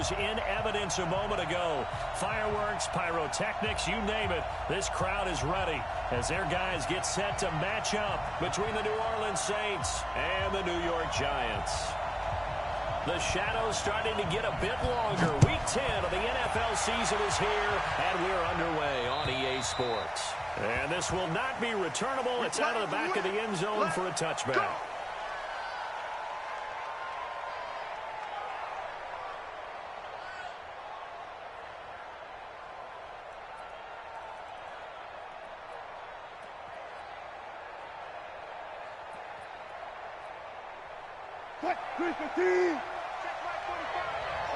was in evidence a moment ago. Fireworks, pyrotechnics, you name it. This crowd is ready as their guys get set to match up between the New Orleans Saints and the New York Giants. The shadows starting to get a bit longer. Week 10 of the NFL season is here, and we're underway on EA Sports. And this will not be returnable. It's out of the back of the end zone for a touchback.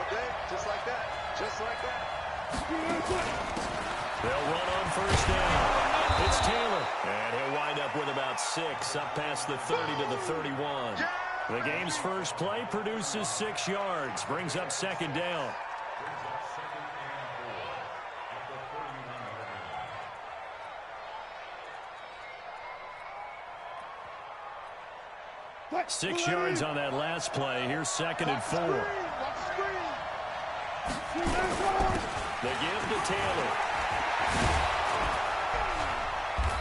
Okay, just like that. Just like that. They'll run on first down. It's Taylor. And he'll wind up with about 6 up past the 30 to the 31. The game's first play produces 6 yards. Brings up second down. Six yards on that last play. Here's second and 4. The give to Taylor.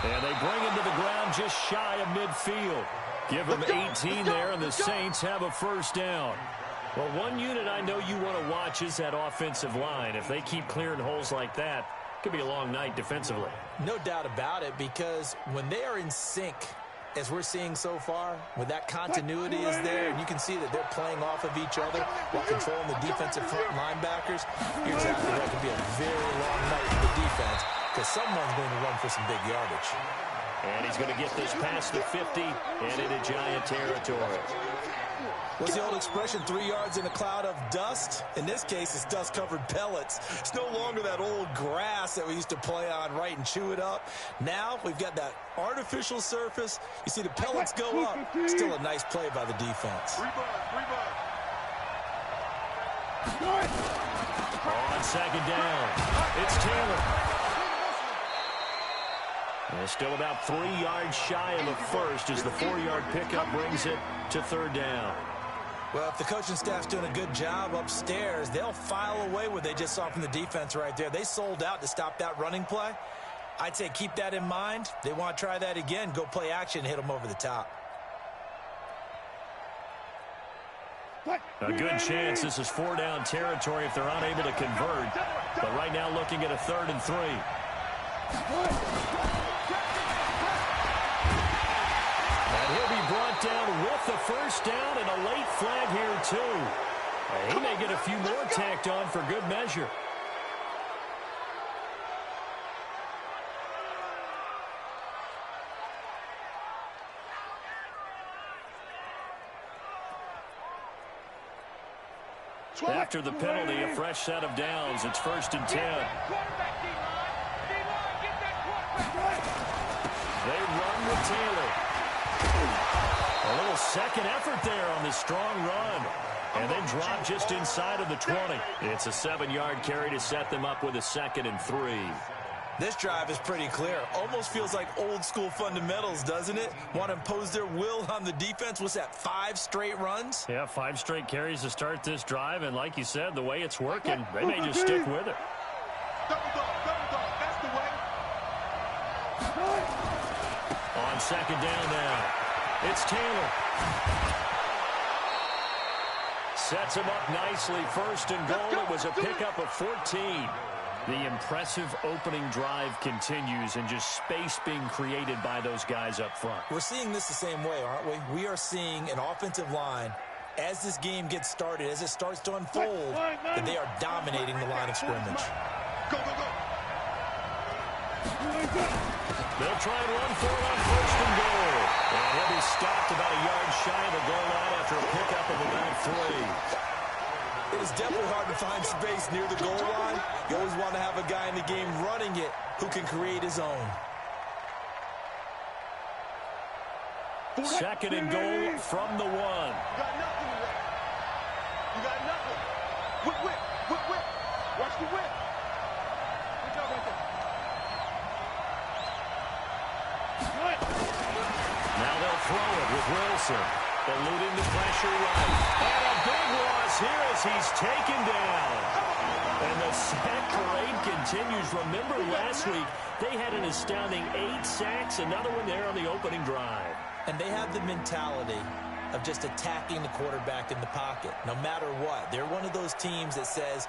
And they bring him to the ground just shy of midfield. Give him 18 there, and the Saints have a first down. Well, one unit I know you want to watch is that offensive line. If they keep clearing holes like that, it could be a long night defensively. No doubt about it, because when they are in sync, as we're seeing so far, when that continuity is there, and you can see that they're playing off of each other while controlling the defensive front linebackers, you're exactly right. It could be a very long night for the defense because someone's going to run for some big yardage. And he's going to get this past the 50 and into Giant territory. What's the old expression, 3 yards in a cloud of dust? In this case, it's dust-covered pellets. It's no longer that old grass that we used to play on, right, and chew it up. Now we've got that artificial surface. You see the pellets go up. Still a nice play by the defense. On second down, it's Taylor. And still about 3 yards shy of a first as the 4-yard pickup brings it to third down. Well, if the coaching staff's doing a good job upstairs, they'll file away what they just saw from the defense right there. They sold out to stop that running play. I'd say keep that in mind. They want to try that again, go play action, hit them over the top. A good chance this is 4-down territory if they're unable to convert. But right now looking at a 3rd and 3. And he'll be brought down with the first down and a late flag here too. He may get a few more tacked on for good measure. After the penalty, a fresh set of downs. It's 1st and 10. They run with Taylor. A little second effort there on this strong run. And then drop just inside of the 20. It's a 7-yard carry to set them up with a 2nd and 3. This drive is pretty clear. Almost feels like old school fundamentals, doesn't it? Want to impose their will on the defense. What's that, 5 straight runs? Yeah, 5 straight carries to start this drive. And like you said, the way it's working, they may just stick with it. Double dog, that's the way. On second down now, it's Taylor. Sets him up nicely. 1st and goal. It was a pickup of 14. The impressive opening drive continues and just space being created by those guys up front. We're seeing this the same way, aren't we? We are seeing an offensive line, as this game gets started, as it starts to unfold, that they are dominating the line of scrimmage. Go, go, go. They'll try and run for it on 1st and goal. And he'll be stopped about a yard shy of the goal line after a pickup of about 3. It is definitely hard to find space near the goal line. You always want to have a guy in the game running it who can create his own. 2nd and goal from the 1. You got nothing there. You got nothing. Whip. Watch the whip. Good job right there. Now they'll throw it with Wilson. Eluding the pressure right. And a big loss here as he's taken down. And the sack parade continues. Remember last week, they had an astounding 8 sacks, another one there on the opening drive. And they have the mentality of just attacking the quarterback in the pocket, no matter what. They're one of those teams that says,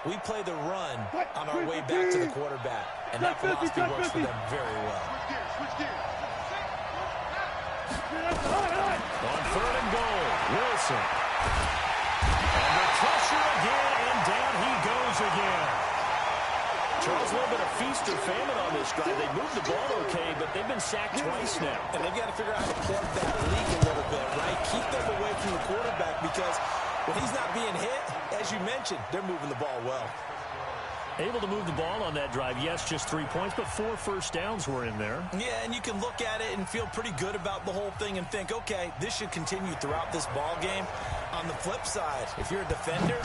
we play the run on our way back to the quarterback. And that philosophy works for them very well. Switch gears. On 3rd and goal, Wilson. Under pressure again, and down he goes again. Charles, a little bit of feast or famine on this drive. They moved the ball okay, but they've been sacked twice now. And they've got to figure out how to plug that leak a little bit, right? Keep them away from the quarterback because when he's not being hit, as you mentioned, they're moving the ball well. Able to move the ball on that drive. Yes, just 3 points, but 4 first downs were in there. Yeah, and you can look at it and feel pretty good about the whole thing and think, okay, this should continue throughout this ball game. On the flip side, if you're a defender,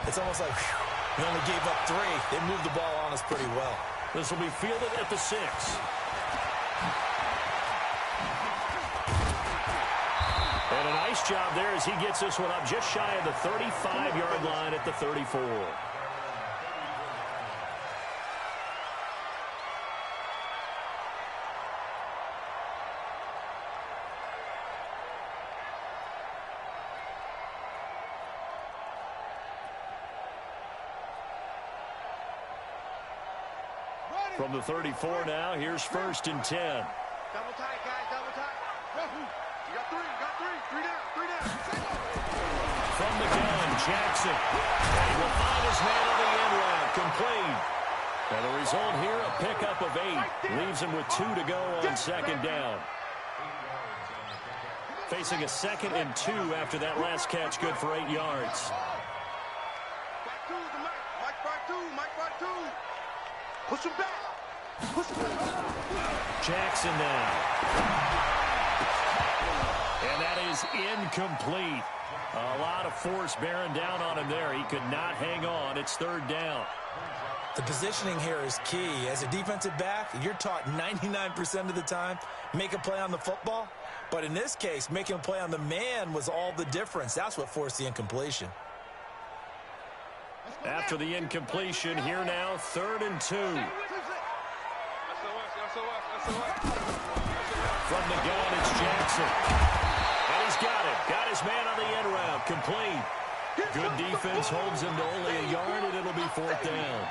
it's almost like, whew, we only gave up 3. They moved the ball on us pretty well. This will be fielded at the 6. And a nice job there as he gets this one up just shy of the 35-yard line at the 34. From the 34 now, here's 1st and 10. Double tight, guys, double tight. You got 3, you got 3. 3 down, 3 down. From the gun, Jackson. And he will find his man on the end route, complete. And the result here, a pickup of 8. Leaves him with 2 to go on 2nd down. Facing a 2nd and 2 after that last catch, good for 8 yards. Back 2 to Mike. Mike back 2. Push him back. Jackson now. And that is incomplete. A lot of force bearing down on him there. He could not hang on. It's 3rd down. The positioning here is key. As a defensive back, you're taught 99% of the time, make a play on the football. But in this case, making a play on the man was all the difference. That's what forced the incompletion. After the incompletion, here now, 3rd and 2. From the gun, it's Jackson. And he's got it. Got his man on the end route. Complete. Good defense holds him to only a yard, and it'll be 4th down.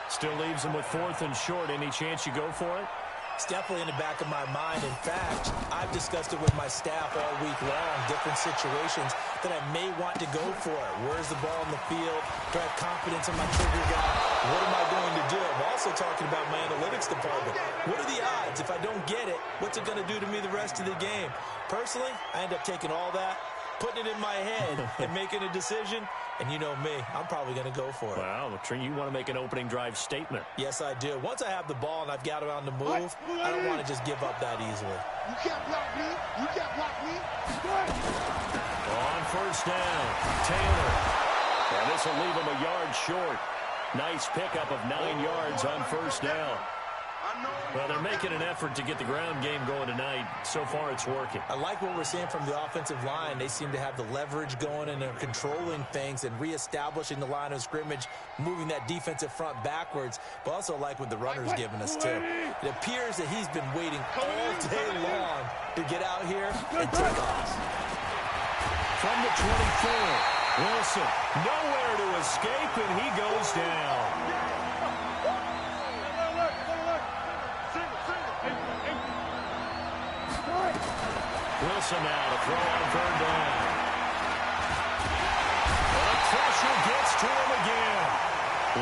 Still leaves him with 4th and short. Any chance you go for it? It's definitely in the back of my mind. In fact, I've discussed it with my staff all week long, different situations that I may want to go for it. Where's the ball in the field? Do I have confidence in my trigger guy? What am I going to do? I'm also talking about my analytics department. What are the odds? If I don't get it, what's it going to do to me the rest of the game? Personally, I end up taking all that, putting it in my head, and making a decision. And you know me, I'm probably going to go for it. Wow, you want to make an opening drive statement. Yes, I do. Once I have the ball and I've got it on the move, I don't want to just give up that easily. You can't block me. You can't block me. On 1st down, Taylor. And this will leave him a yard short. Nice pickup of 9 yards on 1st down. Well, they're making an effort to get the ground game going tonight. So far, it's working. I like what we're seeing from the offensive line. They seem to have the leverage going, and they're controlling things and reestablishing the line of scrimmage, moving that defensive front backwards, but also like what the runner's giving us, too. It appears that he's been waiting all day long to get out here and take off. From the 24, Wilson, nowhere to escape, and he goes down. Wilson now to throw on 3rd down. And the pressure gets to him again.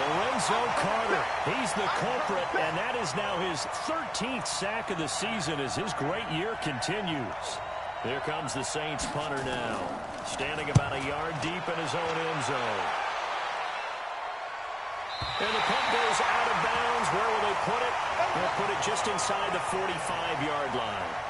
Lorenzo Carter, he's the culprit, and that is now his 13th sack of the season as his great year continues. Here comes the Saints punter now, standing about a yard deep in his own end zone. And the punt goes out of bounds. Where will they put it? They'll put it just inside the 45-yard line.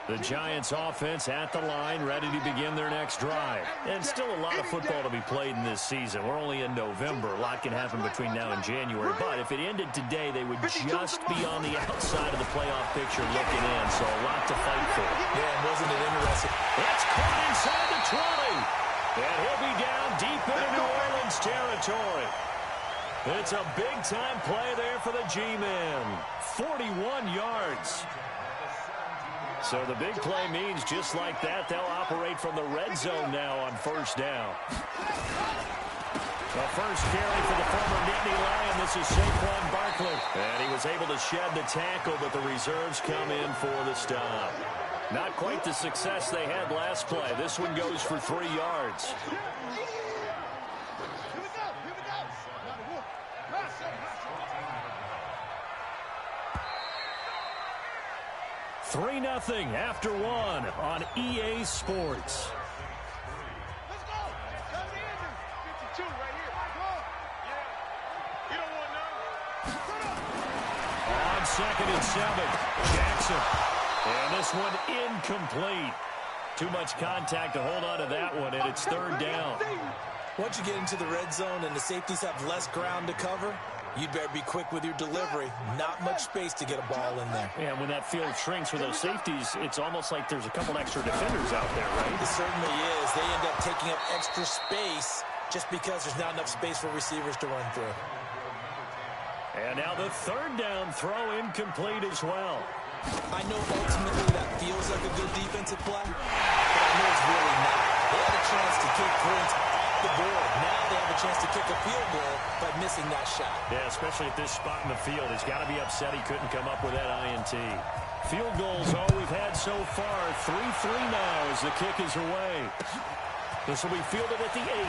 The Giants offense at the line, ready to begin their next drive. And still a lot of football to be played in this season. We're only in November. A lot can happen between now and January. But if it ended today, they would just be on the outside of the playoff picture looking in. So a lot to fight for. Yeah, and wasn't it interesting? It's caught inside the 20. And he'll be down deep into New Orleans territory. It's a big-time play there for the G-men. 41 yards. So the big play means just like that, they'll operate from the red zone now on first down. The first carry for the former Nittany Lion. This is Saquon Barkley. And he was able to shed the tackle, but the reserves come in for the stop. Not quite the success they had last play. This one goes for 3 yards. 3-0 after 1 on EA Sports. Let's go. Come in. 52 right here. Come on. Yeah. You don't want none. On 2nd and 7, Jackson. And this one incomplete. Too much contact to hold on to that one, and it's 3rd down. Once you get into the red zone and the safeties have less ground to cover, you'd better be quick with your delivery. Not much space to get a ball in there. Yeah, when that field shrinks with those safeties, it's almost like there's a couple extra defenders out there, right? It certainly is. They end up taking up extra space just because there's not enough space for receivers to run through. And now the 3rd down throw incomplete as well. I know ultimately that feels like a good defensive play, but I know it's really not. They had a chance to kick points off the board. Now they have a chance to kick a field goal by missing that shot. Yeah, especially at this spot in the field. He's got to be upset he couldn't come up with that INT. Field goals all we've had so far. 3-3 now as the kick is away. This will be fielded at the 8.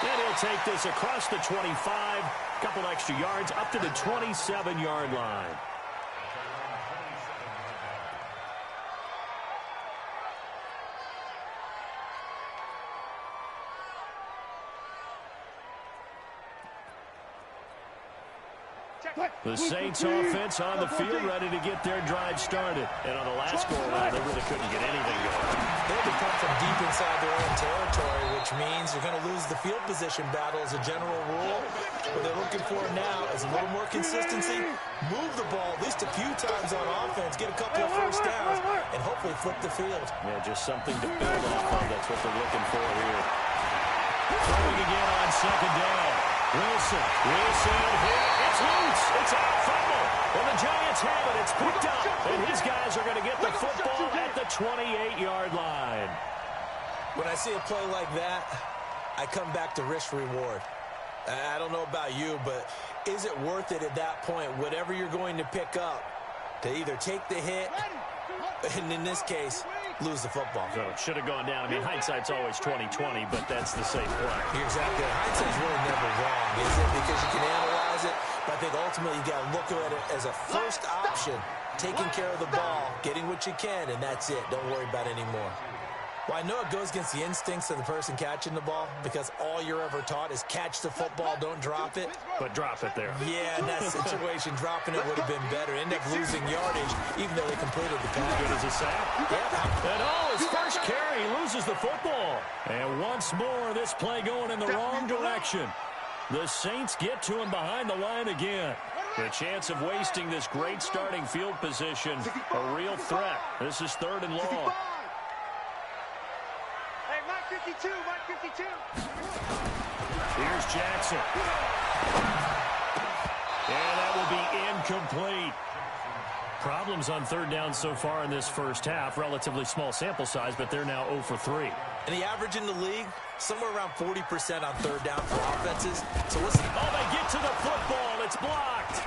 And he'll take this across the 25. Couple extra yards up to the 27-yard line. The Saints offense on the field ready to get their drive started. And on the last go-around, they really couldn't get anything going. They'll be come from deep inside their own territory, which means you're going to lose the field position battle as a general rule. What they're looking for now is a little more consistency, move the ball at least a few times on offense, get a couple of first downs, and hopefully flip the field. Yeah, just something to build off of. That's what they're looking for here. Throwing again on 2nd down. Wilson hit. It's loose. It's out. Fumble. And the Giants have it. It's picked up. And his guys are going to get the football at the 28-yard line. When I see a play like that, I come back to risk-reward. I don't know about you, but is it worth it at that point, whatever you're going to pick up, to either take the hit, and in this case, lose the football? So it should have gone down. I mean, hindsight's always 20/20, but that's the safe play. You're exactly right. Hindsight's really never wrong, is it? Because you can analyze it, but I think ultimately you got to look at it as a first option, taking care of the ball, getting what you can, and that's it. Don't worry about any more. Well, I know it goes against the instincts of the person catching the ball because all you're ever taught is catch the football, don't drop it. But drop it there. Yeah, in that situation, dropping it would have been better. End up losing yardage, even though they completed the pass. Good as a sack. Yeah. And his first carry, he loses the football. And once more, this play going in the wrong direction. The Saints get to him behind the line again. The chance of wasting this great starting field position, a real threat. This is 3rd and long. Hey, Mike 52, Mike 52. Here's Jackson. And that will be incomplete. Problems on 3rd down so far in this first half. Relatively small sample size, but they're now 0 for 3. And the average in the league, somewhere around 40% on 3rd down for offenses. So listen. Oh, they get to the football. It's blocked.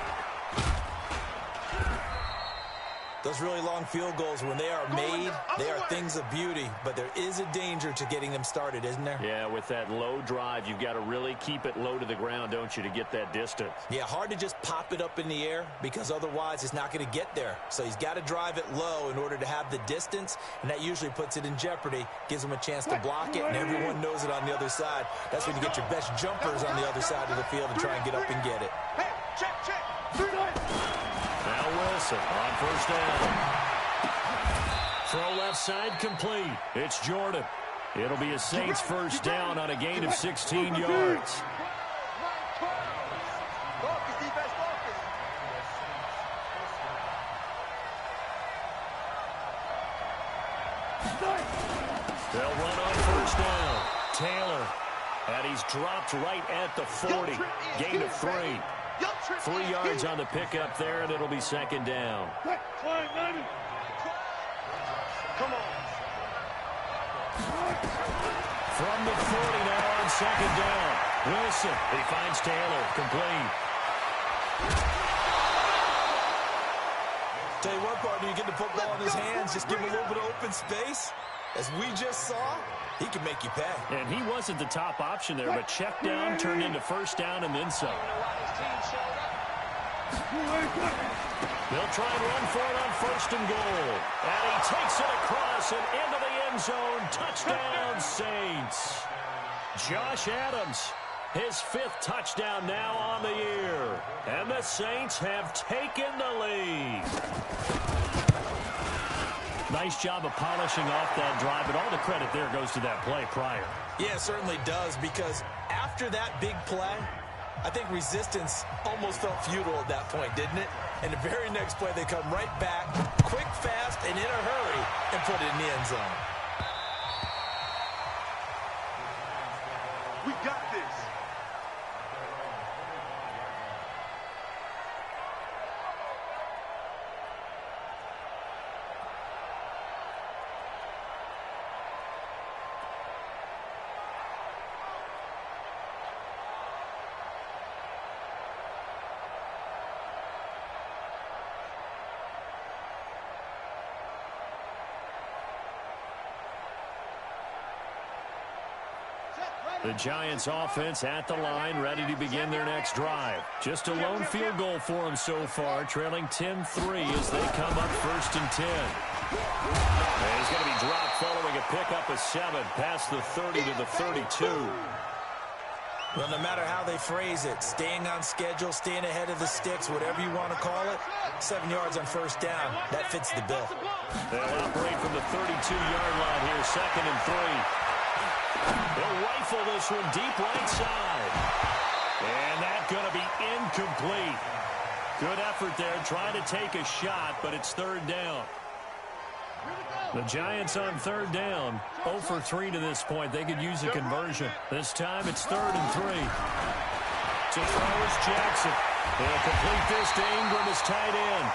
Those really long field goals, when they are made, they are things of beauty. But there is a danger to getting them started, isn't there? Yeah, with that low drive, you've got to really keep it low to the ground, don't you, to get that distance. Yeah, hard to just pop it up in the air because otherwise it's not going to get there. So he's got to drive it low in order to have the distance, and that usually puts it in jeopardy, gives him a chance to block it, and everyone knows it on the other side. That's when you get your best jumpers on the other side of the field and try and get up and get it. Hey, check. Now Wilson on first down. Throw left side complete. It's Jordan. It'll be a Saints first down on a gain of 16 yards. They'll run on first down. Taylor. And he's dropped right at the 40. Gain of 3. 3 yards on the pickup there, and it'll be second down. Come on. From the 40 now on second down. Wilson, he finds Taylor, complete. Tell you what, partner, you get the football in his hands, just give him a little bit of open space. As we just saw, he can make you pay. And he wasn't the top option there, but check down turned into first down and then some. They'll try and run for it on first and goal. And he takes it across and into the end zone. Touchdown, Saints. Josh Adams, his 5th touchdown now on the year. And the Saints have taken the lead. Nice job of polishing off that drive, but all the credit there goes to that play prior. Yeah, it certainly does, because after that big play, I think resistance almost felt futile at that point, didn't it? And the very next play, they come right back, quick, fast, and in a hurry, and put it in the end zone. We got this. The Giants offense at the line, ready to begin their next drive. Just a lone field goal for them so far, trailing 10-3 as they come up first and 10. And he's going to be dropped following a pickup of 7 past the 30 to the 32. Well, no matter how they phrase it, staying on schedule, staying ahead of the sticks, whatever you want to call it, 7 yards on first down, that fits the bill. They'll operate from the 32-yard line here, second and 3. They'll rifle this one deep right side. And that's going to be incomplete. Good effort there, trying to take a shot, but it's third down. The Giants on third down, 0 for 3 to this point. They could use a conversion. This time it's third and 3. To throw is Jackson. They'll complete this to Ingram as tight end.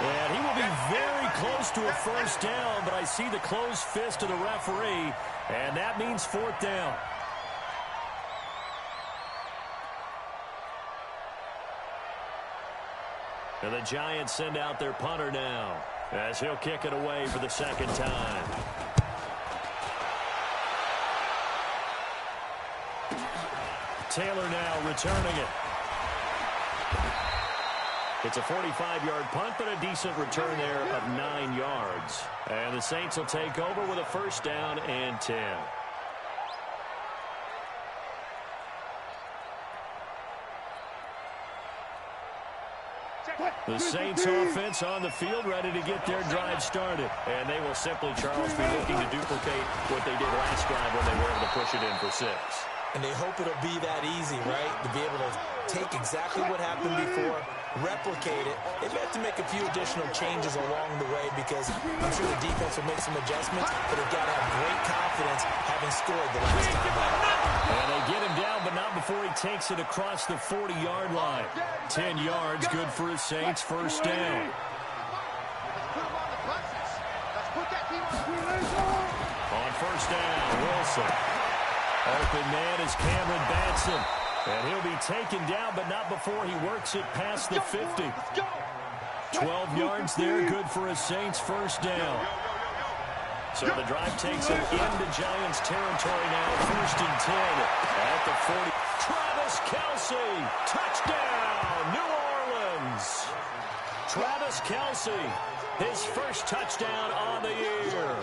And he will be very close to a first down, but I see the closed fist of the referee, and that means fourth down. And the Giants send out their punter now, as he'll kick it away for the second time. Taylor now returning it. It's a 45-yard punt, but a decent return there of 9 yards. And the Saints will take over with a first down and 10. The Saints offense on the field, ready to get their drive started. And they will simply, Charles, be looking to duplicate what they did last drive when they were able to push it in for 6. And they hope it'll be that easy, right? To be able to take exactly what happened before, replicate it. They may have to make a few additional changes along the way because I'm sure the defense will make some adjustments, but they've got to have great confidence having scored the last time out. And they get him down, but not before he takes it across the 40-yard line. 10 yards, good for his Saints, first down. On first down, Wilson. Open man is Cameron Batson. And he'll be taken down, but not before he works it past the 50. 12 yards there, good for a Saints first down. So the drive takes him into Giants territory now, first and 10 at the 40. Travis Kelce, touchdown, New Orleans. Travis Kelce, his first touchdown on the year.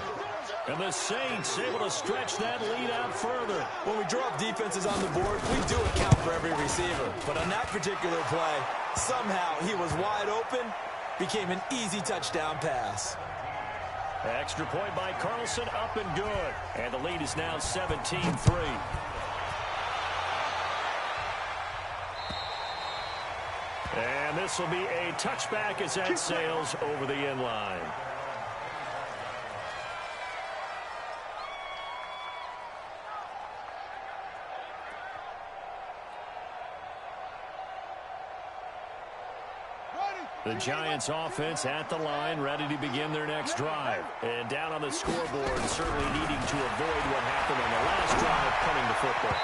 And the Saints able to stretch that lead out further. When we draw up defenses on the board, we do account for every receiver. But on that particular play, somehow he was wide open, became an easy touchdown pass. Extra point by Carlson, up and good. And the lead is now 17-3. And this will be a touchback as that sails over the end line. The Giants offense at the line, ready to begin their next drive. And down on the scoreboard, certainly needing to avoid what happened on the last drive, punting the football.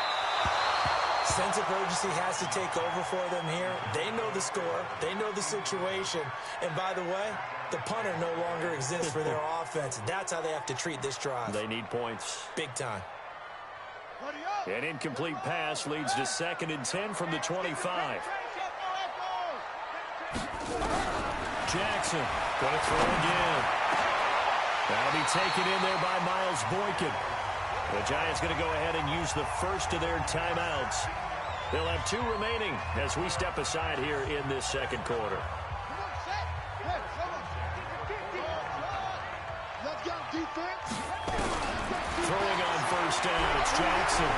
Sense of urgency has to take over for them here. They know the score. They know the situation. And by the way, the punter no longer exists for their offense. That's how they have to treat this drive. They need points. Big time. An incomplete pass leads to 2nd and 10 from the 25. Jackson going to throw again. That'll be taken in there by Miles Boykin. The Giants going to go ahead and use the first of their timeouts. They'll have 2 remaining as we step aside here in this second quarter. Throwing on first down, it's Jackson.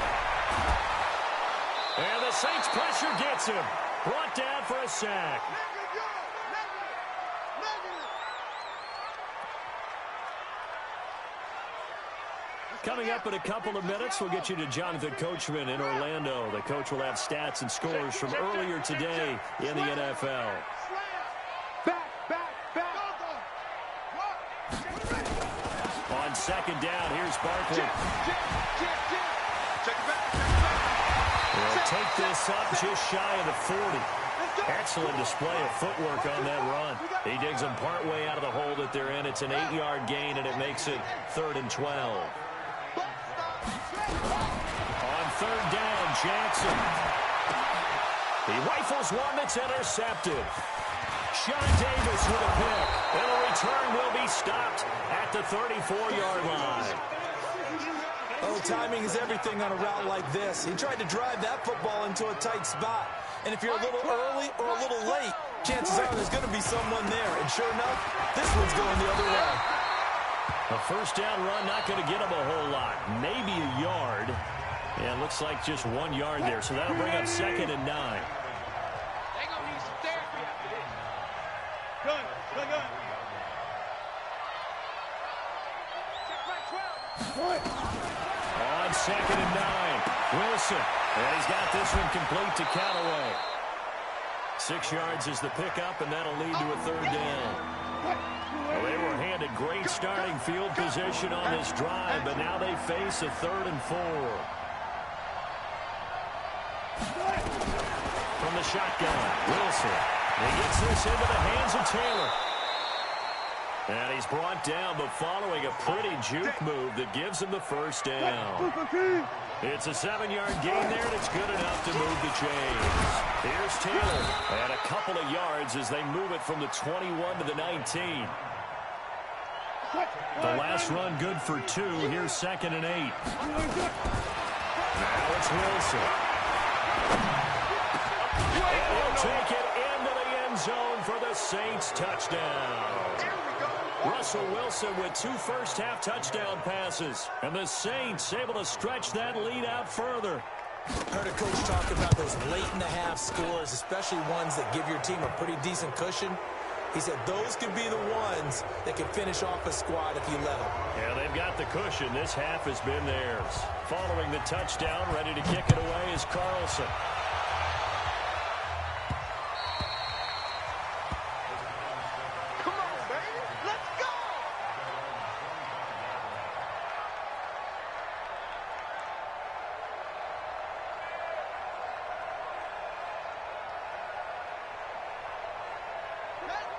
And the Saints pressure gets him. Brought down for a sack. Coming up in a couple of minutes, we'll get you to Jonathan Coachman in Orlando. The coach will have stats and scores from earlier today in the NFL. On second down, here's Barkley. They'll take this up just shy of the 40. Excellent display of footwork on that run. He digs them partway out of the hole that they're in. It's an 8-yard gain, and it makes it 3rd and 12. On third down, Jackson. He rifles one that's intercepted. Sean Davis with a pick. And the return will be stopped at the 34-yard line. Oh, timing is everything on a route like this. He tried to drive that football into a tight spot. And if you're a little early or a little late, chances are there's going to be someone there. And sure enough, this one's going the other way. A first down run, not going to get him a whole lot. Maybe a yard. Yeah, it looks like just 1 yard there. So that'll bring up 2nd and 9. They're going to need some therapy after this. Gun. On 2nd and 9, Wilson. And he's got this one complete to Callaway. 6 yards is the pickup, and that'll lead to a 3rd down. Well, they were handed great starting field position on this drive, but now they face a 3rd and 4. From the shotgun, Wilson. He gets this into the hands of Taylor. And he's brought down, but following a pretty juke move that gives him the first down. It's a 7-yard gain there, and it's good enough to move the chains. Here's Taylor, and a couple of yards as they move it from the 21 to the 19. The last run good for 2. Here's 2nd and 8. Now it's Wilson. And he'll take it into the end zone for the Saints touchdown. Russell Wilson with 2 first-half touchdown passes. And the Saints able to stretch that lead out further. Heard a coach talk about those late-in-the-half scores, especially ones that give your team a pretty decent cushion. He said those could be the ones that can finish off a squad if you let them. Yeah, they've got the cushion. This half has been theirs. Following the touchdown, ready to kick it away is Carlson.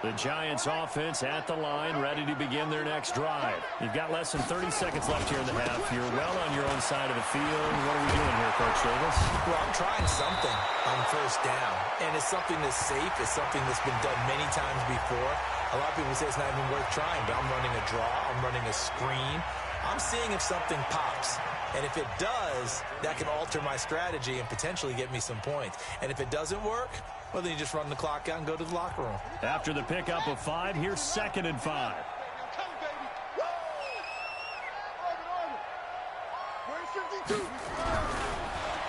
The Giants offense at the line, ready to begin their next drive. You've got less than 30 seconds left here in the half. You're well on your own side of the field. What are we doing here, Coach Davis? Well, I'm trying something on first down. And it's something that's safe. It's something that's been done many times before. A lot of people say it's not even worth trying, but I'm running a draw. I'm running a screen. I'm seeing if something pops. And if it does, that can alter my strategy and potentially get me some points. And if it doesn't work, well, then you just run the clock out and go to the locker room. After the pickup of 5, here's 2nd and 5.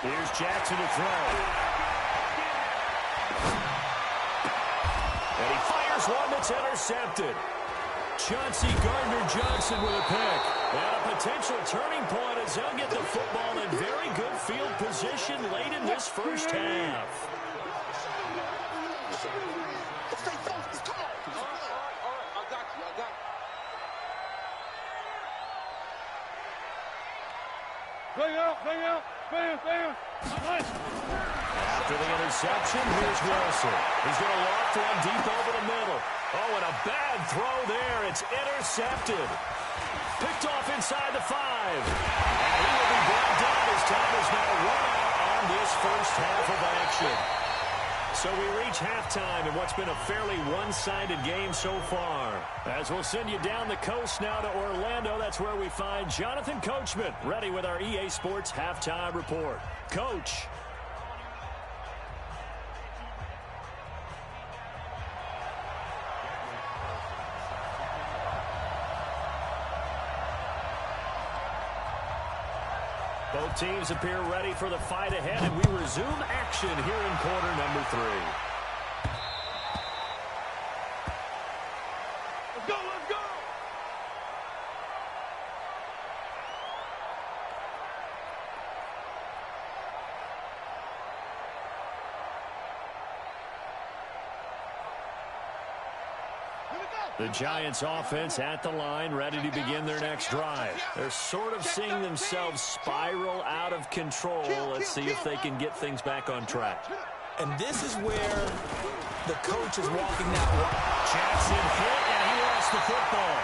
Here's Jackson to throw. And he fires one that's intercepted. Chauncey Gardner-Johnson with a pick. And a potential turning point as they'll get the football in very good field position late in this first half. After the interception, here's Wilson. He's going to loft one deep over the middle. Oh, and a bad throw there. It's intercepted. Picked off inside the 5. And he will be brought down as time is now run out on this first half of action. So we reach halftime in what's been a fairly one-sided game so far. As we'll send you down the coast now to Orlando, that's where we find Jonathan Coachman, ready with our EA Sports Halftime Report. Coach. Both teams appear ready for the fight ahead, and we resume action here in quarter number 3. Let's go, let's go! The Giants offense at the line, ready to begin their next drive. They're sort of seeing themselves spiral out of control. Let's see if they can get things back on track. And this is where the coach is walking that line. Jackson hit, and he lost the football.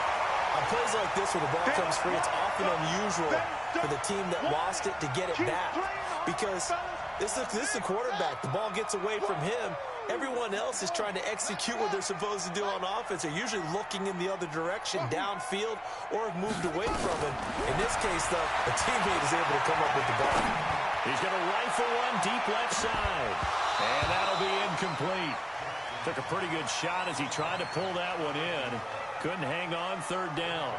On plays like this where the ball comes free, it's often unusual for the team that lost it to get it back. Because this is a quarterback. The ball gets away from him. Everyone else is trying to execute what they're supposed to do on offense. They're usually looking in the other direction, downfield, or have moved away from him. In this case, though, a teammate is able to come up with the ball. He's going to rifle one deep left side. And that'll be incomplete. Took a pretty good shot as he tried to pull that one in. Couldn't hang on, third down.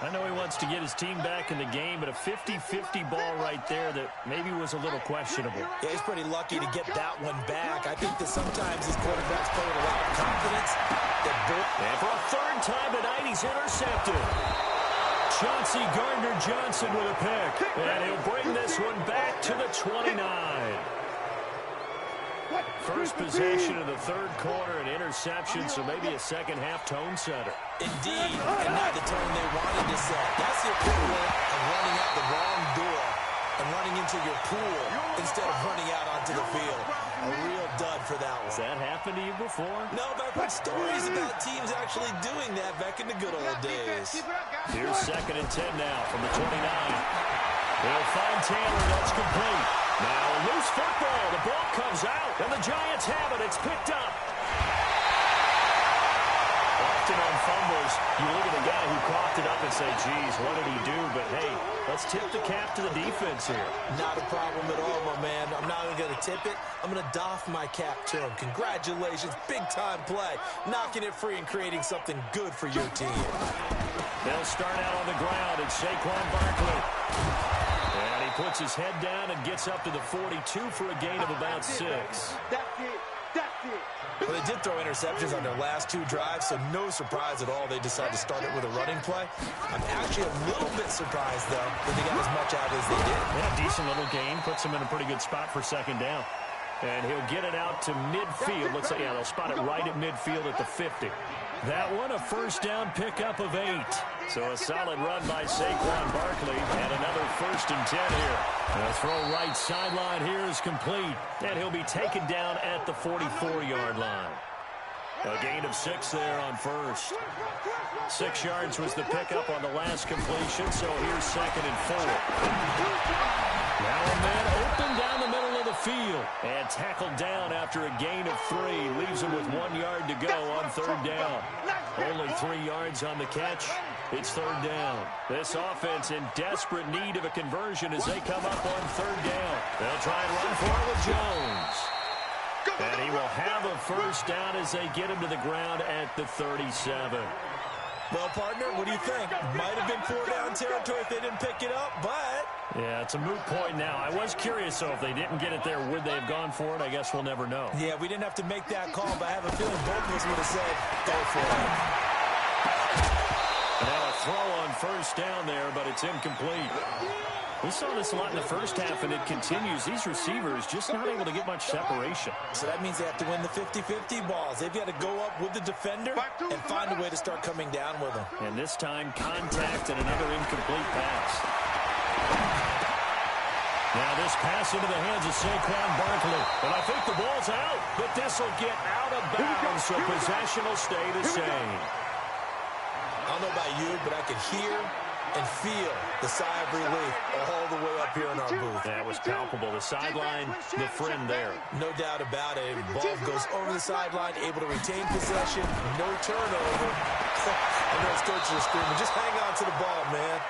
I know he wants to get his team back in the game, but a 50-50 ball right there that maybe was a little questionable. Yeah, he's pretty lucky to get that one back. I think that sometimes these quarterbacks play with a lot of confidence. And for a third time tonight, he's intercepted. Chauncey Gardner-Johnson with a pick. And he'll bring this one back to the 29. First possession of the third quarter, an interception, so maybe a second-half tone setter. Indeed, and not the tone they wanted to set. That's the equivalent of running out the wrong door and running into your pool instead of running out onto the field. A real dud for that one. Has that happened to you before? No, but I've heard stories about teams actually doing that back in the good old days. Here's 2nd and 10 now from the 29. They'll find Taylor. That's complete. Now a loose football. The ball comes out, and the Giants have it. It's picked up. Often on fumbles, you look at the guy who coughed it up and say, geez, what did he do? But, hey, let's tip the cap to the defense here. Not a problem at all, my man. I'm not even going to tip it. I'm going to doff my cap to him. Congratulations. Big-time play. Knocking it free and creating something good for your team. They'll start out on the ground. It's Saquon Barkley. And he puts his head down and gets up to the 42 for a gain of about 6. That's it. That's it. Well, they did throw interceptions on their last 2 drives, so no surprise at all they decided to start it with a running play. I'm actually a little bit surprised, though, that they got as much out as they did. Yeah, decent little gain. Puts him in a pretty good spot for 2nd down. And he'll get it out to midfield. Looks like, yeah, they'll spot it right at midfield at the 50. That one, a first down pickup of 8. So a solid run by Saquon Barkley. And another 1st and 10 here. The throw right sideline here is complete. And he'll be taken down at the 44-yard line. A gain of 6 there on first. 6 yards was the pickup on the last completion. So here's 2nd and 4. Now a man open down the middle of the field. And tackled down after a gain of 3. Leaves him with 1 yard to go on 3rd down. Only 3 yards on the catch. It's 3rd down. This offense in desperate need of a conversion as they come up on 3rd down. They'll try and run for it with Jones. And he will have a first down as they get him to the ground at the 37. Well, partner, what do you think? Might have been 4-down territory if they didn't pick it up, but... Yeah, it's a moot point now. I was curious, so if they didn't get it there, would they have gone for it? I guess we'll never know. Yeah, we didn't have to make that call, but I have a feeling both of us would have said, go for it. Now a throw on first down there, but it's incomplete. We saw this a lot in the first half, and it continues. These receivers just not able to get much separation. So that means they have to win the 50-50 balls. They've got to go up with the defender and find a way to start coming down with them. And this time, contact and another incomplete pass. Now this pass into the hands of Saquon Barkley. And I think the ball's out, but this will get out of bounds, so possession will stay the same. I don't know about you, but I could hear and feel the sigh of relief all the way up here in our booth. That was palpable. The sideline, the friend there. No doubt about it. Ball goes over the sideline, able to retain possession, no turnover. I know his coaches are screaming, just hang on to the ball, man.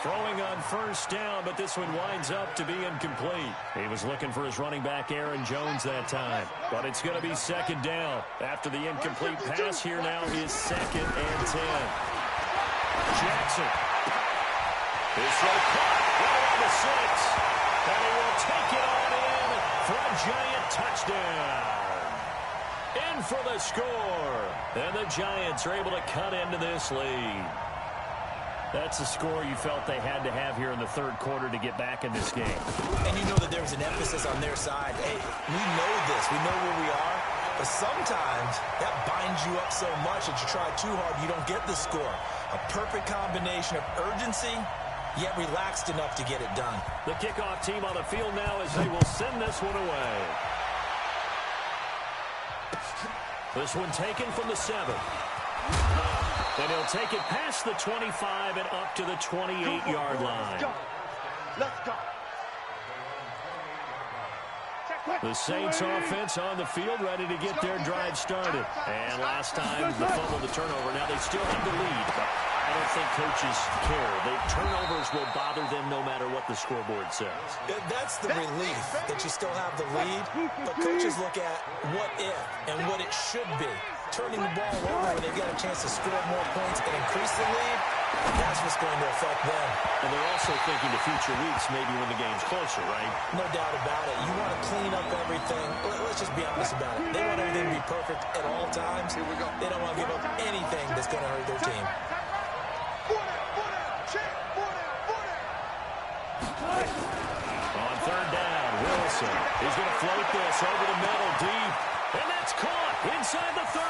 Throwing on first down, but this one winds up to be incomplete. He was looking for his running back, Aaron Jones, that time. But it's going to be second down. After the incomplete pass, here now is 2nd and 10. Jackson. Is so caught right on the 6. And he will take it on in for a giant touchdown. In for the score. And the Giants are able to cut into this lead. That's the score you felt they had to have here in the third quarter to get back in this game. And you know that there was an emphasis on their side. Hey, we know this. We know where we are. But sometimes that binds you up so much that you try too hard, you don't get the score. A perfect combination of urgency, yet relaxed enough to get it done. The kickoff team on the field now as they will send this one away. This one taken from the 7. And he'll take it past the 25 and up to the 28-yard line. Let's go. The Saints offense on the field, ready to get their drive started. And last time, the fumble, the turnover. Now they still have the lead, but I don't think coaches care. The turnovers will bother them no matter what the scoreboard says. That's the relief that you still have the lead, but coaches look at what if and what it should be. Turning the ball over when they've got a chance to score more points and increase the lead, that's what's going to affect them. And they're also thinking to future weeks, maybe when the game's closer, right? No doubt about it. You want to clean up everything. Let's just be honest about it. They want everything to be perfect at all times. They don't want to give up anything that's going to hurt their team. On third down, Wilson. He's going to float this over the middle deep. And that's caught inside the 30.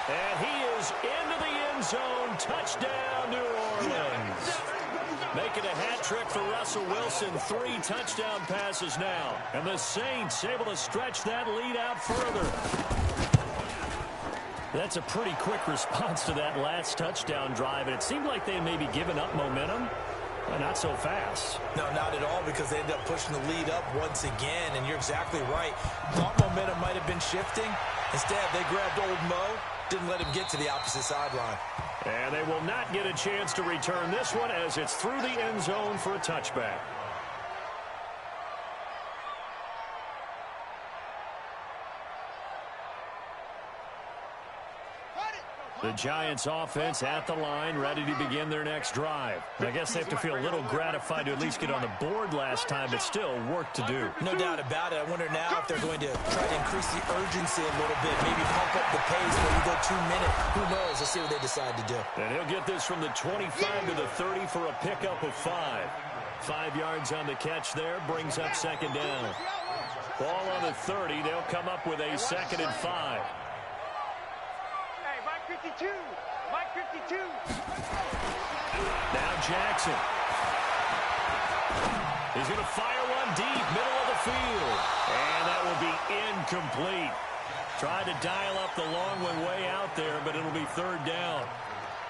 And he is into the end zone. Touchdown, New Orleans. Making a hat trick for Russell Wilson. 3 touchdown passes now. And the Saints able to stretch that lead out further. That's a pretty quick response to that last touchdown drive. And it seemed like they may be giving up momentum. Not so fast. No, not at all, because they ended up pushing the lead up once again, and you're exactly right. Thought momentum might have been shifting. Instead, they grabbed old Mo, didn't let him get to the opposite sideline. And they will not get a chance to return this one as it's through the end zone for a touchback. The Giants offense at the line, ready to begin their next drive. I guess they have to feel a little gratified to at least get on the board last time, but still work to do. No doubt about it. I wonder now if they're going to try to increase the urgency a little bit, maybe pump up the pace when we go 2 minutes. Who knows? Let's see what they decide to do. And he'll get this from the 25 to the 30 for a pickup of 5. 5 yards on the catch there, brings up second down. Ball on the 30, they'll come up with a 2nd and 5. 52. Mike 52. Now Jackson. He's going to fire one deep, middle of the field. And that will be incomplete. Tried to dial up the long one way out there, but it'll be 3rd down.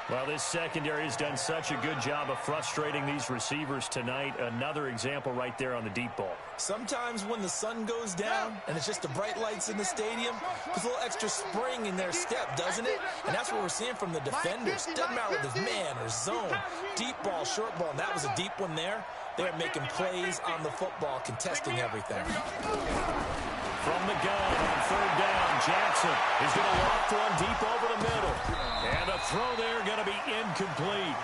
Well, this secondary has done such a good job of frustrating these receivers tonight. Another example right there on the deep ball. Sometimes when the sun goes down and it's just the bright lights in the stadium, there's a little extra spring in their step, doesn't it? And that's what we're seeing from the defenders. Doesn't matter whether it's man or zone, deep ball, short ball, and that was a deep one there. They're making plays on the football, contesting everything. from the gun on third down. Jackson is going to loft one deep over the middle. And the throw there going to be incomplete.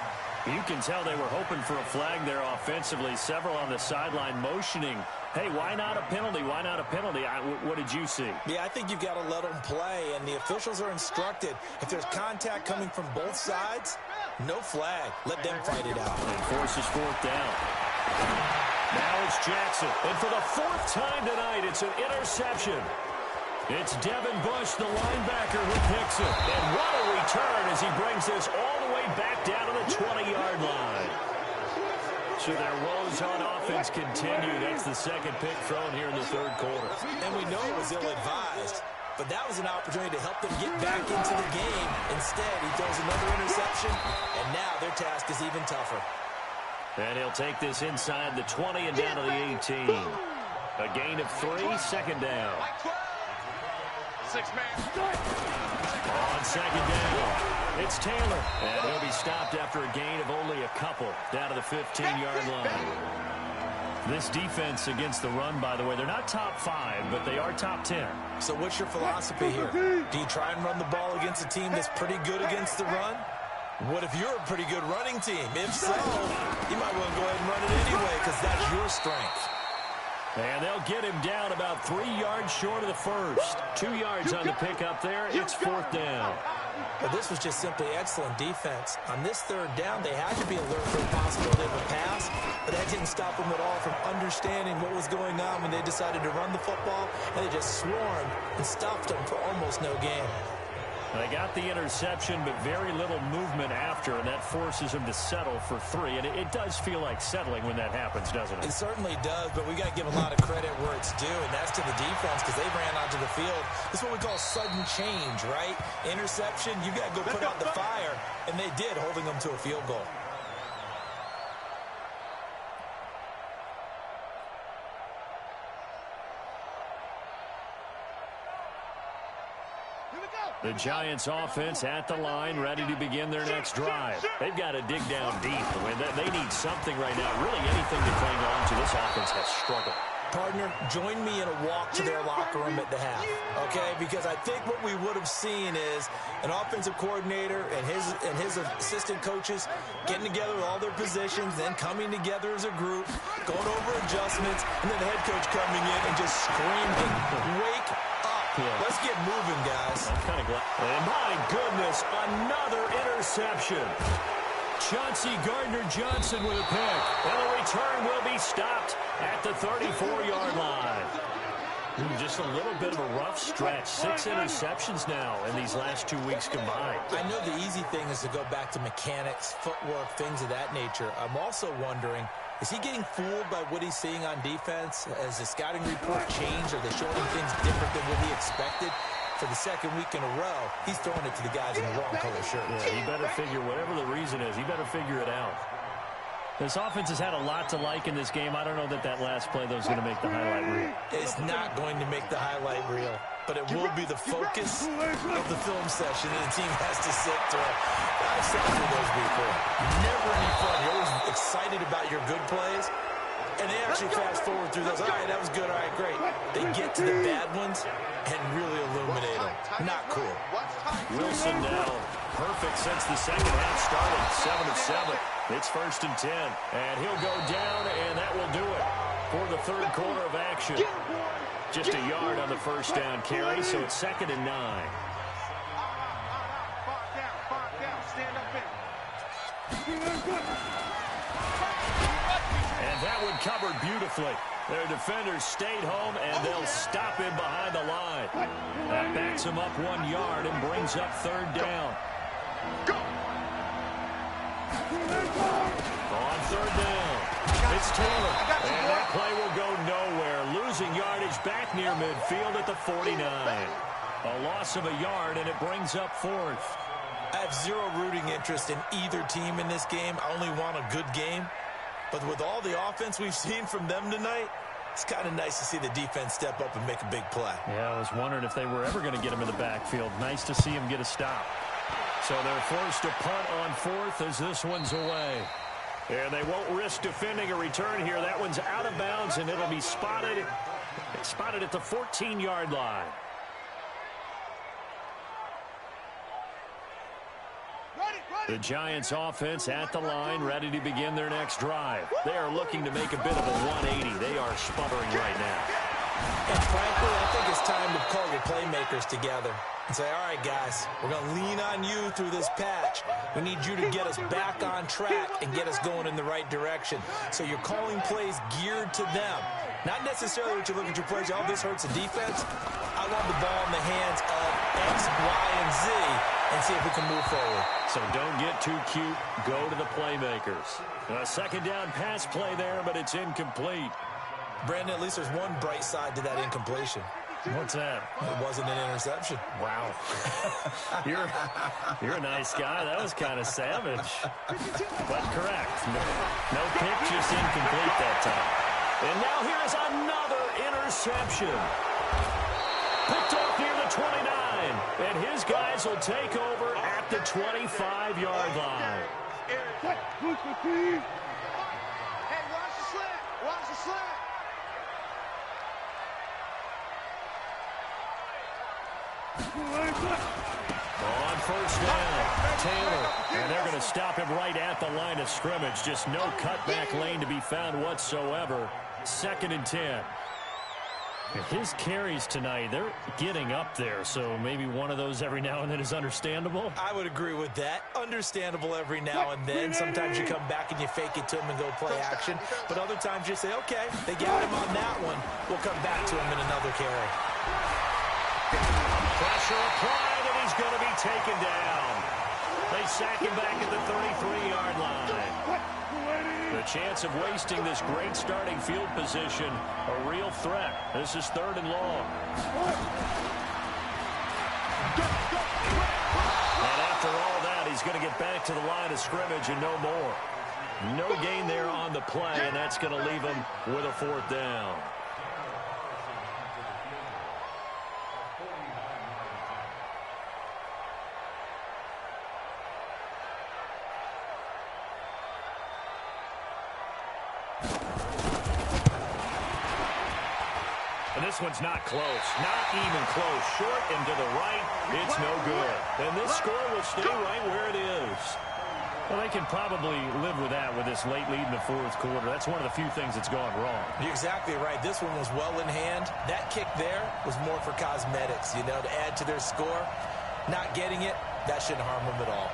You can tell they were hoping for a flag there offensively. Several on the sideline motioning, hey, why not a penalty? Why not a penalty? What did you see? Yeah, I think you've got to let them play, and the officials are instructed. If there's contact coming from both sides, no flag. Let them fight it out. And forces fourth down. Now it's Jackson. And for the fourth time tonight, it's an interception. It's Devin Bush, the linebacker, who picks it. And what a return as he brings this all the way back down to the 20-yard line. So their woes on offense continue. That's the second pick thrown here in the third quarter. And we know it was ill-advised, but that was an opportunity to help them get back into the game. Instead, he throws another interception, and now their task is even tougher. And he'll take this inside the 20 and down to the 18. A gain of 3, second down. On second down, it's Taylor. And he'll be stopped after a gain of only a couple down to the 15-yard line. This defense against the run, by the way, they're not top 5, but they are top 10. So what's your philosophy here? Do you try and run the ball against a team that's pretty good against the run? What if you're a pretty good running team? If so, you might want to go ahead and run it anyway because that's your strength. And they'll get him down about 3 yards short of the first. 2 yards on the pickup there. It's fourth down. But this was just simply excellent defense. On this third down, they had to be alert for the possibility of a pass, but that didn't stop them at all from understanding what was going on when they decided to run the football, and they just swarmed and stuffed them for almost no gain. They got the interception, but very little movement after, and that forces them to settle for 3. And it does feel like settling when that happens, doesn't it? It certainly does, but we got to give a lot of credit where it's due, and that's to the defense because they ran onto the field. This is what we call sudden change, right? Interception, you got to go put out the fire, and they did, holding them to a field goal. The Giants offense at the line, ready to begin their next drive. They've got to dig down deep. I mean, they need something right now, really anything to cling on to. This offense has struggled. Partner, join me in a walk to their locker room at the half, okay? Because I think what we would have seen is an offensive coordinator and his assistant coaches getting together with all their positions, then coming together as a group, going over adjustments, and then the head coach coming in and just screaming, wake up. Yeah. Let's get moving, guys. I'm kind of glad. And my goodness, another interception. Chauncey Gardner-Johnson with a pick. And the return will be stopped at the 34-yard line. Just a little bit of a rough stretch. 6 interceptions now in these last 2 weeks combined. I know the easy thing is to go back to mechanics, footwork, things of that nature. I'm also wondering, is he getting fooled by what he's seeing on defense? Has the scouting report changed? Are they showing him things different than what he expected? For the second week in a row, he's throwing it to the guys in the wrong color shirts. Yeah, he better figure, whatever the reason is, he better figure it out. This offense has had a lot to like in this game. I don't know that last play, though, is going to make the highlight reel. It's not going to make the highlight reel, but it will be the focus of the film session that the team has to sit through. I've sat through those before. Never any fun. You're always excited about your good plays, and they actually fast forward through those. All right, that was good. All right, great. They get to the bad ones and really illuminate them. Not cool. Wilson now perfect since the second half started. 7 of 7. It's 1st and 10. And he'll go down, and that will do it for the third quarter of action. Just a yard on the first down carry, so it's 2nd and 9. And that one covered beautifully. Their defenders stayed home, and they'll stop him behind the line. That backs him up 1 yard and brings up 3rd down. On 3rd down, it's Taylor. And that play will go nowhere. Losing yardage back near midfield at the 49. A loss of a yard, and it brings up 4th. I have zero rooting interest in either team in this game. I only want a good game. But with all the offense we've seen from them tonight, it's kind of nice to see the defense step up and make a big play. Yeah, I was wondering if they were ever going to get him in the backfield. Nice to see him get a stop. So they're forced to punt on 4th as this one's away. And they won't risk defending a return here. That one's out of bounds, and it'll be spotted It's spotted at the 14-yard line. The Giants offense at the line, ready to begin their next drive. They are looking to make a bit of a 180. They are sputtering right now. And frankly, I think it's time to call your playmakers together and say, all right, guys, we're going to lean on you through this patch. We need you to get us back on track and get us going in the right direction. So you're calling plays geared to them. Not necessarily what you look at your plays, oh, this hurts the defense. I want the ball in the hands of X, Y, and Z and see if we can move forward. So don't get too cute. Go to the playmakers. A second down pass play there, but it's incomplete. Brandon, at least there's one bright side to that incompletion. What's that? It wasn't an interception. Wow. You're a nice guy. That was kind of savage. But correct. No pick, just incomplete that time. And now here's another interception. Picked off near the 29. And his guys will take over at the 25-yard line. Hey, watch the slant. Watch the slant. On first down, Taylor. And they're going to stop him right at the line of scrimmage. Just no cutback lane to be found whatsoever. 2nd and 10. His carries tonight, they're getting up there, so maybe one of those every now and then is understandable. I would agree with that. Understandable every now and then. Sometimes you come back and you fake it to him and go play action. But other times you say, okay, they got him on that one. We'll come back to him in another carry. Pressure applied, and he's going to be taken down. They sack him back at the 33-yard line. The chance of wasting this great starting field position, a real threat. This is 3rd and long. And after all that, he's going to get back to the line of scrimmage and no more. No gain there on the play, and that's going to leave him with a 4th down. This one's not close. Not even close. Short and to the right. It's no good. And this score will stay right where it is. Well, they can probably live with that with this late lead in the 4th quarter. That's one of the few things that's gone wrong. You're exactly right. This one was well in hand. That kick there was more for cosmetics, you know, to add to their score. Not getting it, that shouldn't harm them at all.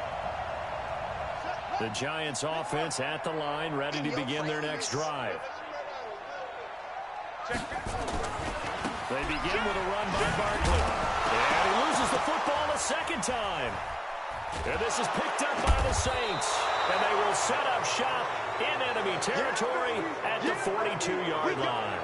The Giants offense at the line, ready to begin their next drive. They begin with a run by Barkley. And he loses the football a second time. And this is picked up by the Saints. And they will set up shop in enemy territory at the 42-yard line.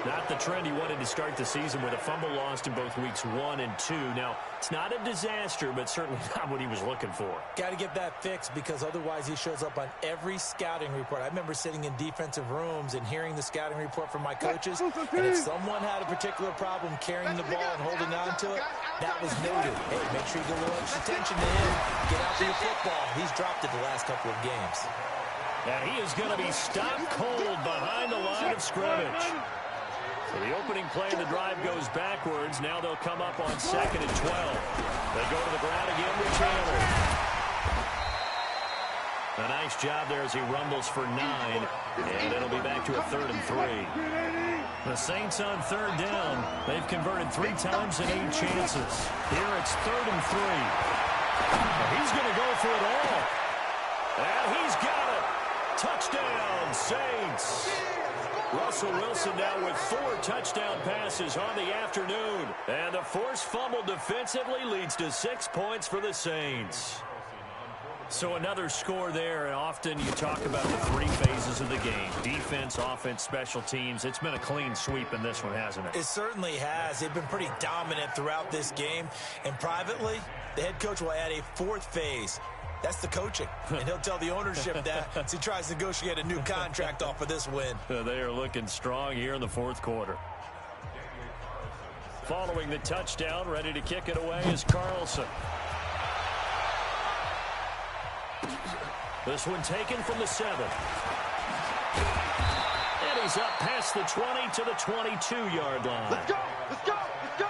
Not the trend he wanted to start the season with a fumble lost in both weeks 1 and 2. Now, it's not a disaster, but certainly not what he was looking for. Got to get that fixed because otherwise he shows up on every scouting report. I remember sitting in defensive rooms and hearing the scouting report from my coaches, and if someone had a particular problem carrying the ball and holding on to it, that was noted. Hey, make sure you get a little extra attention to him. Get after your football. He's dropped it the last couple of games. And he is going to be stopped cold behind the line of scrimmage. So the opening play of the drive goes backwards. Now they'll come up on 2nd and 12. They go to the ground again with Taylor. A nice job there as he rumbles for 9. And it'll be back to a 3rd and 3. The Saints on 3rd down. They've converted 3 times in 8 chances. Here it's 3rd and 3. He's going to go for it all. And he's got it. Touchdown, Saints. Russell Wilson now with 4 touchdown passes on the afternoon. And the forced fumble defensively leads to 6 points for the Saints. So another score there, and often you talk about the 3 phases of the game. Defense, offense, special teams. It's been a clean sweep in this one, hasn't it? It certainly has. They've been pretty dominant throughout this game. And privately, the head coach will add a 4th phase. That's the coaching. And he'll tell the ownership that as he tries to negotiate a new contract off of this win. They are looking strong here in the 4th quarter. Following the touchdown, ready to kick it away is Carlson. This one taken from the 7. And carries up past the 20 to the 22-yard line. Let's go! Let's go! Let's go!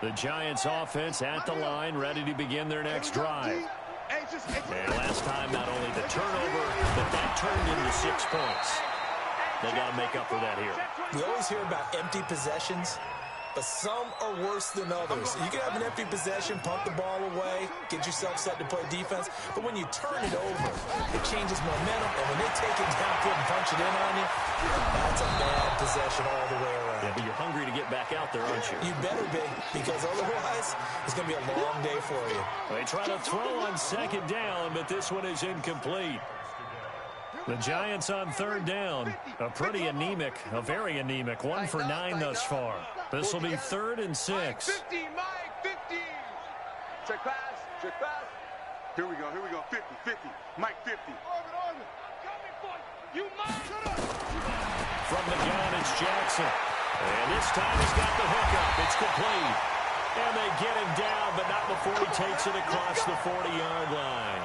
The Giants offense at the line, ready to begin their next drive. And last time, not only the turnover, but that turned into 6 points. They got to make up for that here. We always hear about empty possessions, but some are worse than others. You can have an empty possession, pump the ball away, get yourself set to play defense, but when you turn it over, it changes momentum, and when they take it downfield and punch it in on you, that's a bad possession all the way around. Yeah, but you're hungry to get back out there, aren't you? You better be, because otherwise, it's going to be a long day for you. They try to throw on second down, but this one is incomplete. The Giants on third down, a very anemic, 1 for 9 thus far. This will be 3rd and 6. Mike 50, Mike 50. Check pass, check pass. Here we go, 50, 50, Mike 50. You From the gun, it's Jackson. And this time he's got the hook up. It's complete. And they get him down, but not before he takes it across the 40-yard line.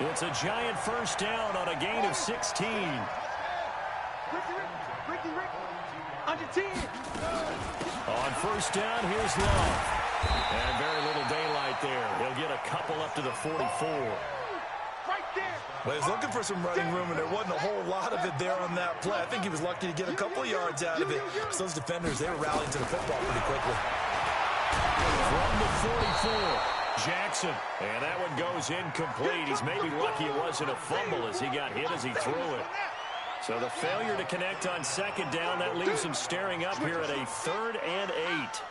It's a Giant first down on a gain of 16. Ricky, under 10. On first down, here's Love. And very little daylight there. He'll get a couple up to the 44. Right there. Well, he was looking for some running room, and there wasn't a whole lot of it there on that play. I think he was lucky to get a couple of yards out of it. So those defenders, they were rallying to the football pretty quickly. From the 44, Jackson. And that one goes incomplete. He's maybe lucky it wasn't a fumble as he got hit as he threw it. So the failure to connect on second down, that leaves him staring up here at a 3rd and 8.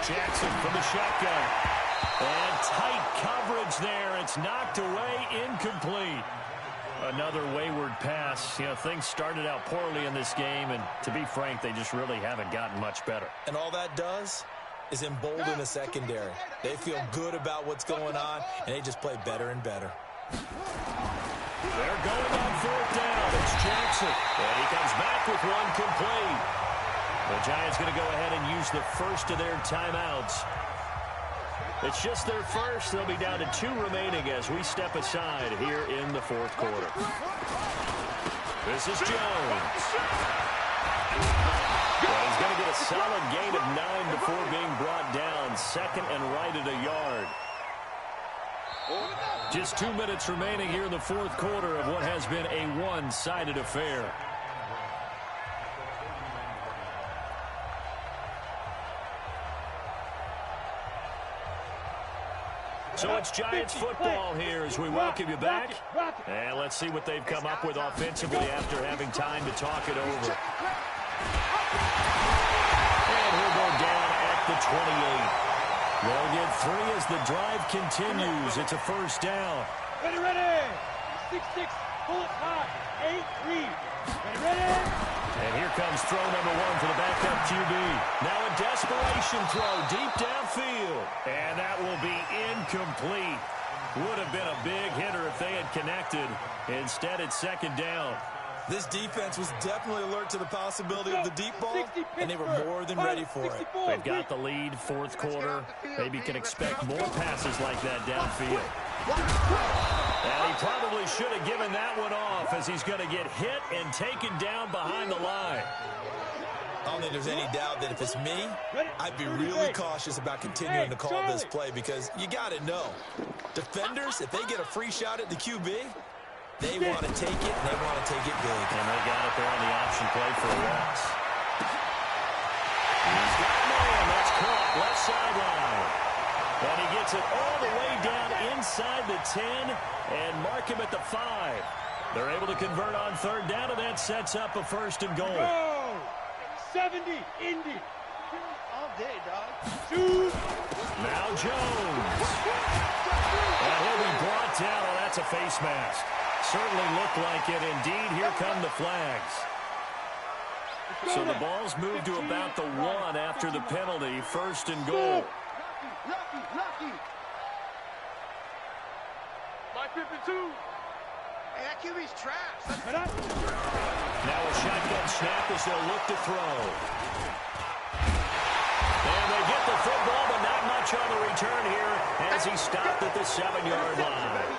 Jackson from the shotgun. And tight coverage there. It's knocked away, incomplete. Another wayward pass. You know, things started out poorly in this game, and to be frank, they just really haven't gotten much better. And all that does is embolden the secondary. They feel good about what's going on, and they just play better and better. They're going on 4th down. It's Jackson. And he comes back with one complete. The Giants going to go ahead and use the first of their timeouts. It's just their first. They'll be down to 2 remaining as we step aside here in the 4th quarter. This is Jones. Well, he's going to get a solid gain of 9 before being brought down. 2nd and right at a yard. Just 2 minutes remaining here in the 4th quarter of what has been a one-sided affair. So it's Giants football here as we welcome you back. And let's see what they've come up with offensively after having time to talk it over. And he'll go down at the 28. They'll get 3 as the drive continues. It's a first down. Ready. 6-6, pull it high. 8-3. Ready. And here comes throw number 1 for the backup QB. Now a desperation throw deep downfield. And that will be incomplete. Would have been a big hitter if they had connected. Instead, it's 2nd down. This defense was definitely alert to the possibility of the deep ball, and they were more than ready for it. They've got the lead, 4th quarter. Maybe can expect more passes like that downfield. And he probably should have given that one off as he's going to get hit and taken down behind the line. I don't think there's any doubt that if it's me, I'd be really cautious about continuing to call this play because you got to know, defenders, if they get a free shot at the QB, they want to take it, and they want to take it big. And they got it there on the option play for a loss. He's got a man. That's caught left sideline. And he gets it all the way down inside the 10 and mark him at the 5. They're able to convert on 3rd down, and that sets up a 1st and goal. Go! 70, Indy. All day, dog. 2. Now Jones. And he'll be brought down. Oh, that's a face mask. Certainly looked like it. Indeed, here come the flags. So the ball's moved to about the 1 after the penalty. 1st and goal. 52. Hey, that QB's trash. Now a shotgun snap as they'll look to throw. And they get the football, but not much on the return here as he stopped at the 7-yard line.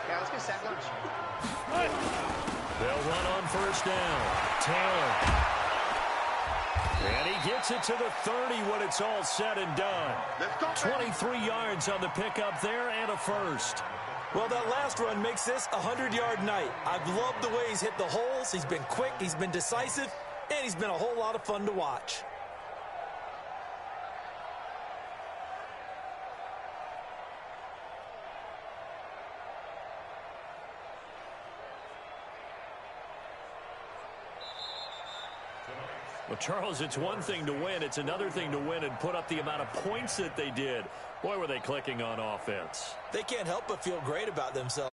Yeah, let's get sack lunch. They'll run on first down. Taylor. And he gets it to the 30 when it's all said and done. 23 yards on the pickup there and a first. Well, that last run makes this a 100-yard night. I've loved the way he's hit the holes. He's been quick, he's been decisive, and he's been a whole lot of fun to watch. Well, Charles, it's one thing to win. It's another thing to win and put up the amount of points that they did. Boy, were they clicking on offense. They can't help but feel great about themselves.